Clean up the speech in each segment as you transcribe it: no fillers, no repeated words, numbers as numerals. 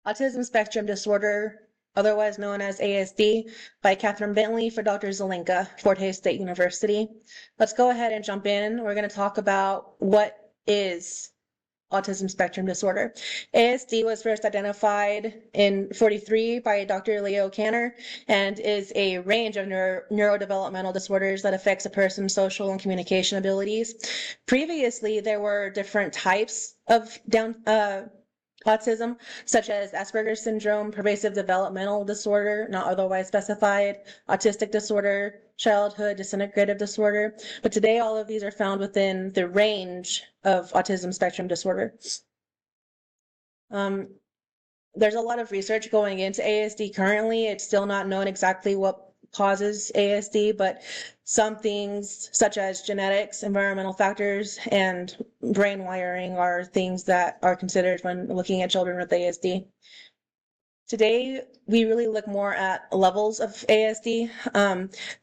Autism Spectrum Disorder, otherwise known as ASD, by Catherine Bentley for Dr. Zelenka, Fort Hays State University. Let's go ahead and jump in. We're going to talk about what is autism spectrum disorder. ASD was first identified in 43 by Dr. Leo Kanner and is a range of neurodevelopmental disorders that affects a person's social and communication abilities. Previously, there were different types of autism, such as Asperger's syndrome, pervasive developmental disorder, not otherwise specified, autistic disorder, childhood disintegrative disorder. But today, all of these are found within the range of autism spectrum disorder. There's a lot of research going into ASD currently. It's still not known exactly what causes ASD, but some things such as genetics, environmental factors, and brain wiring are things that are considered when looking at children with ASD. Today, we really look more at levels of ASD.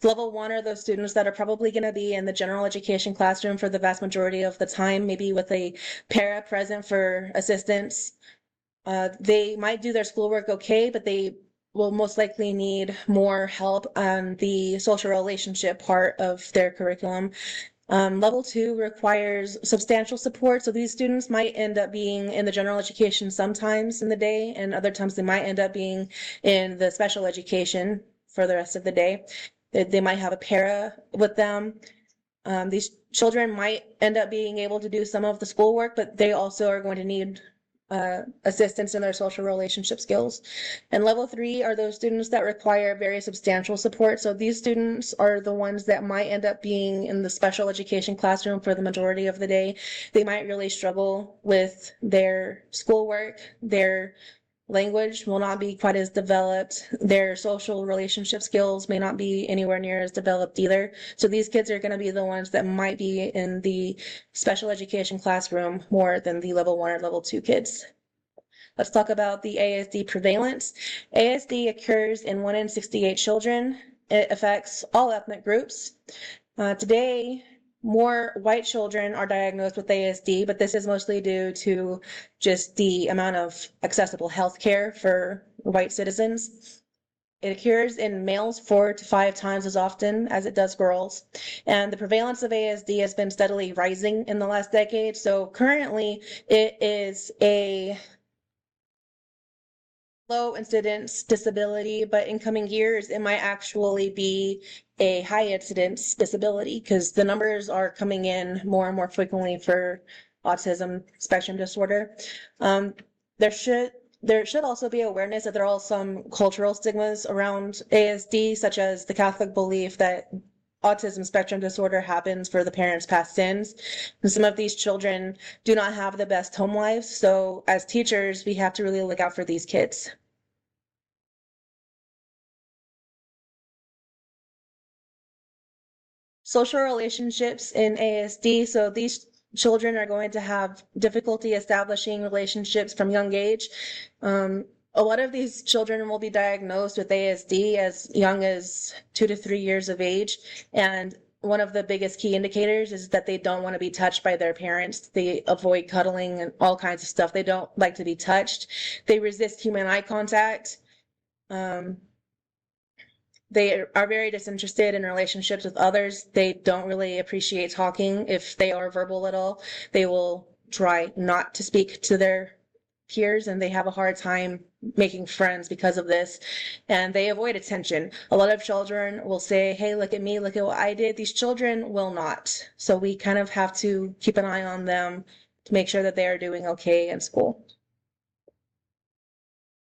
Level 1 are those students that are probably going to be in the general education classroom for the vast majority of the time, maybe with a para present for assistance. They might do their schoolwork okay, but they will most likely need more help on the social relationship part of their curriculum. Level 2 requires substantial support, so these students might end up being in the general education sometimes in the day, and other times they might end up being in the special education for the rest of the day. They might have a para with them. These children might end up being able to do some of the schoolwork, but they also are going to need assistance in their social relationship skills. And level 3 are those students that require very substantial support. So these students are the ones that might end up being in the special education classroom for the majority of the day. They might really struggle with their schoolwork, their language will not be quite as developed. Their social relationship skills may not be anywhere near as developed either. So these kids are going to be the ones that might be in the special education classroom more than the level 1 or level 2 kids. Let's talk about the ASD prevalence. ASD occurs in 1 in 68 children. It affects all ethnic groups. Today, more white children are diagnosed with ASD, but this is mostly due to just the amount of accessible health care for white citizens. It occurs in males 4 to 5 times as often as it does girls. And the prevalence of ASD has been steadily rising in the last decade. So currently it is a low incidence disability, but in coming years, it might actually be a high incidence disability because the numbers are coming in more and more frequently for autism spectrum disorder. There should also be awareness that there are some cultural stigmas around ASD, such as the Catholic belief that autism spectrum disorder happens for the parents' past sins. And some of these children do not have the best home lives. So as teachers, we have to really look out for these kids. Social relationships in ASD. So these children are going to have difficulty establishing relationships from young age. A lot of these children will be diagnosed with ASD as young as 2 to 3 years of age. And one of the biggest key indicators is that they don't want to be touched by their parents. They avoid cuddling and all kinds of stuff. They don't like to be touched. They resist human eye contact. They are very disinterested in relationships with others. They don't really appreciate talking. If they are verbal at all, they will try not to speak to their peers, and they have a hard time making friends because of this, and they avoid attention. A lot of children will say, hey, look at me, look at what I did. These children will not. So we kind of have to keep an eye on them to make sure that they are doing okay in school.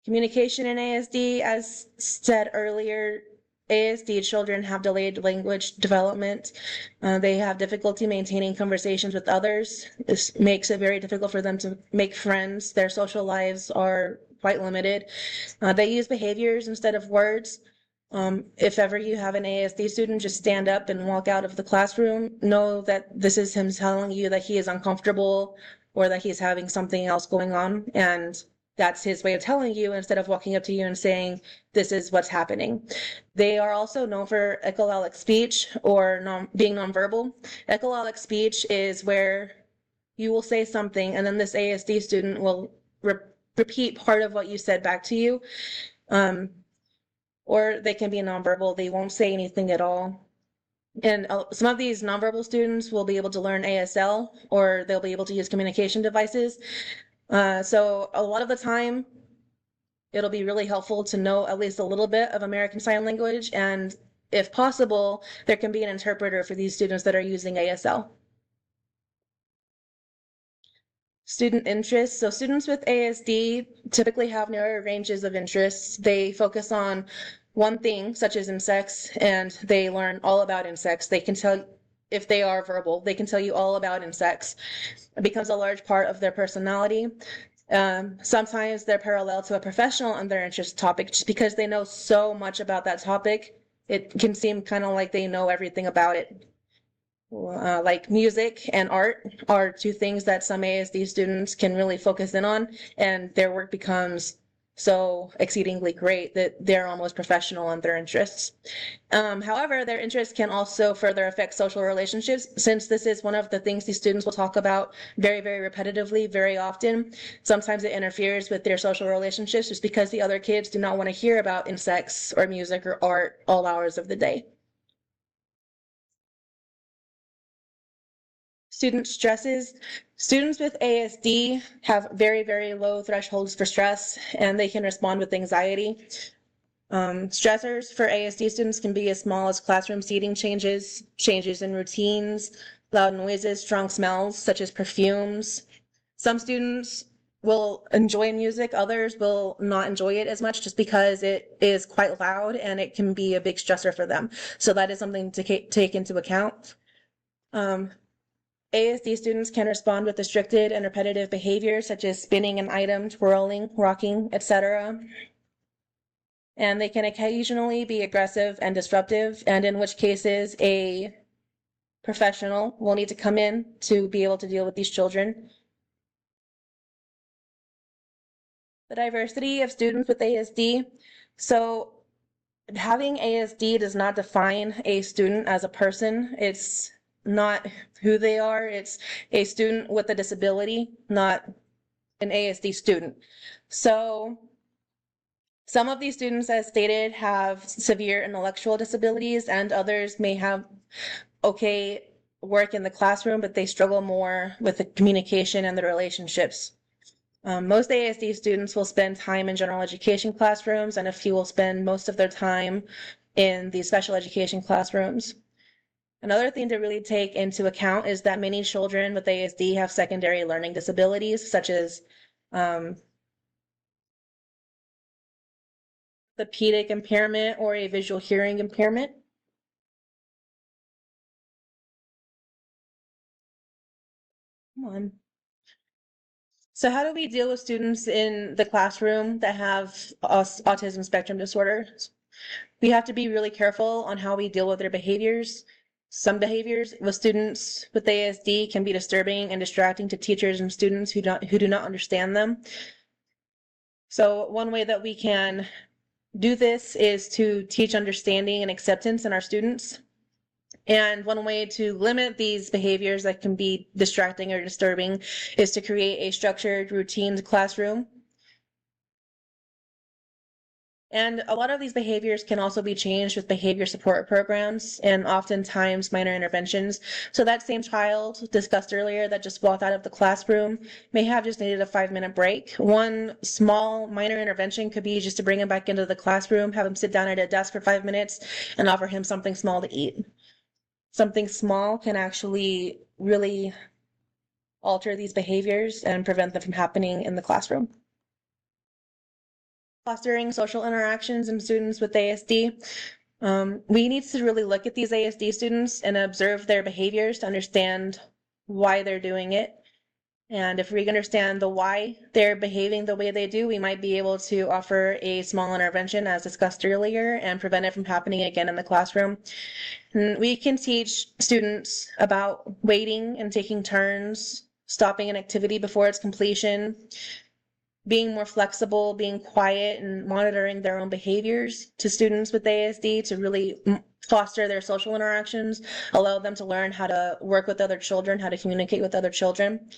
Communication in ASD, as said earlier, ASD children have delayed language development. They have difficulty maintaining conversations with others. This makes it very difficult for them to make friends. Their social lives are quite limited. They use behaviors instead of words. If ever you have an ASD student, just stand up and walk out of the classroom. Know that this is him telling you that he is uncomfortable or that he's having something else going on, and that's his way of telling you instead of walking up to you and saying, this is what's happening. They are also known for echolalic speech or being nonverbal. Echolalic speech is where you will say something and then this ASD student will repeat part of what you said back to you. Or they can be nonverbal. They won't say anything at all. And some of these nonverbal students will be able to learn ASL, or they'll be able to use communication devices. So a lot of the time, it'll be really helpful to know at least a little bit of American Sign Language. And if possible, there can be an interpreter for these students that are using ASL. Student interests. So students with ASD typically have narrow ranges of interests. They focus on one thing, such as insects, and they learn all about insects. They can tell, if they are verbal, they can tell you all about insects. It becomes a large part of their personality. Sometimes they're parallel to a professional on their interest topic just because they know so much about that topic. It can seem kind of like they know everything about it. Like music and art are two things that some ASD students can really focus in on, and their work becomes so exceedingly great that they're almost professional on their interests. However, their interests can also further affect social relationships, since this is one of the things these students will talk about very, very repetitively, very often. Sometimes it interferes with their social relationships just because the other kids do not want to hear about insects or music or art all hours of the day. Student stresses. Students with ASD have very, very low thresholds for stress, and they can respond with anxiety. Stressors for ASD students can be as small as classroom seating changes, changes in routines, loud noises, strong smells such as perfumes. Some students will enjoy music, others will not enjoy it as much just because it is quite loud and it can be a big stressor for them. So that is something to take into account. ASD students can respond with restricted and repetitive behaviors such as spinning an item, twirling, rocking, etc. And they can occasionally be aggressive and disruptive, and in which cases a professional will need to come in to be able to deal with these children. The diversity of students with ASD. So having ASD does not define a student as a person. It's not who they are. It's a student with a disability, not an ASD student. So some of these students, as stated, have severe intellectual disabilities, and others may have okay work in the classroom, but they struggle more with the communication and the relationships. Most ASD students will spend time in general education classrooms, and a few will spend most of their time in the special education classrooms. Another thing to really take into account is that many children with ASD have secondary learning disabilities, such as orthopedic impairment or a visual hearing impairment. Come on. So how do we deal with students in the classroom that have autism spectrum disorder? We have to be really careful on how we deal with their behaviors. Some behaviors with students with ASD can be disturbing and distracting to teachers and students who do not understand them. So one way that we can do this is to teach understanding and acceptance in our students. And one way to limit these behaviors that can be distracting or disturbing is to create a structured, routine classroom. And a lot of these behaviors can also be changed with behavior support programs and oftentimes minor interventions. So that same child discussed earlier that just walked out of the classroom may have just needed a 5-minute break. One small minor intervention could be just to bring him back into the classroom, have him sit down at a desk for 5 minutes, and offer him something small to eat. Something small can actually really alter these behaviors and prevent them from happening in the classroom. Fostering social interactions in students with ASD. We need to really look at these ASD students and observe their behaviors to understand why they're doing it. And if we understand the why they're behaving the way they do, we might be able to offer a small intervention, as discussed earlier, and prevent it from happening again in the classroom. And we can teach students about waiting and taking turns, stopping an activity before its completion, being more flexible, being quiet, and monitoring their own behaviors to students with ASD to really foster their social interactions, allow them to learn how to work with other children, how to communicate with other children.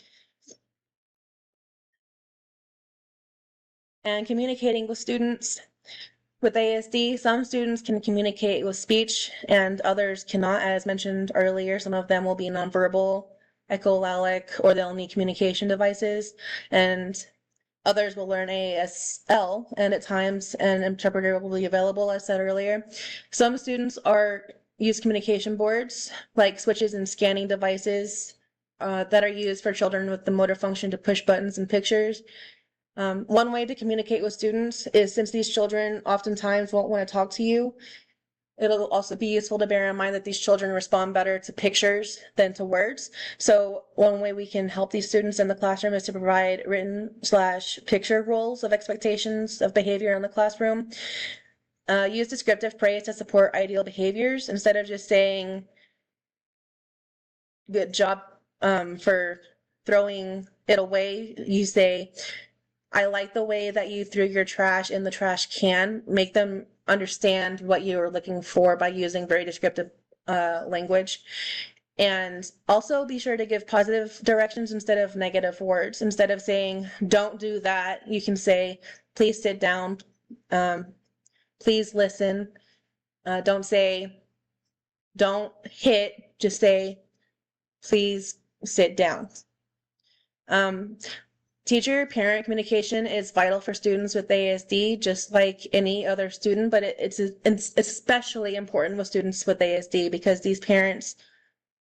And communicating with students with ASD, some students can communicate with speech and others cannot, as mentioned earlier. Some of them will be nonverbal, echolalic, or they'll need communication devices. And others will learn ASL, and at times an interpreter will be available, as said earlier. Some students use communication boards, like switches and scanning devices that are used for children with the motor function to push buttons and pictures. One way to communicate with students is, since these children oftentimes won't want to talk to you, it'll also be useful to bear in mind that these children respond better to pictures than to words. So one way we can help these students in the classroom is to provide written/picture rules of expectations of behavior in the classroom. Use descriptive praise to support ideal behaviors. Instead of just saying, "Good job for throwing it away," you say, "I like the way that you threw your trash in the trash can." Make them understand what you are looking for by using very descriptive language. And also be sure to give positive directions instead of negative words. Instead of saying, "Don't do that," you can say, "Please sit down. Please listen." Don't say, "Don't hit." Just say, "Please sit down." Teacher-parent communication is vital for students with ASD, just like any other student, but it's especially important with students with ASD because these parents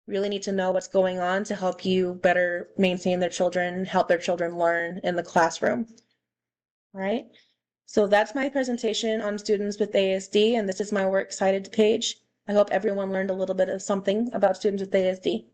really need to know what's going on to help you better maintain their children, help their children learn in the classroom. All right, so that's my presentation on students with ASD, and this is my Works Cited page. I hope everyone learned a little bit of something about students with ASD.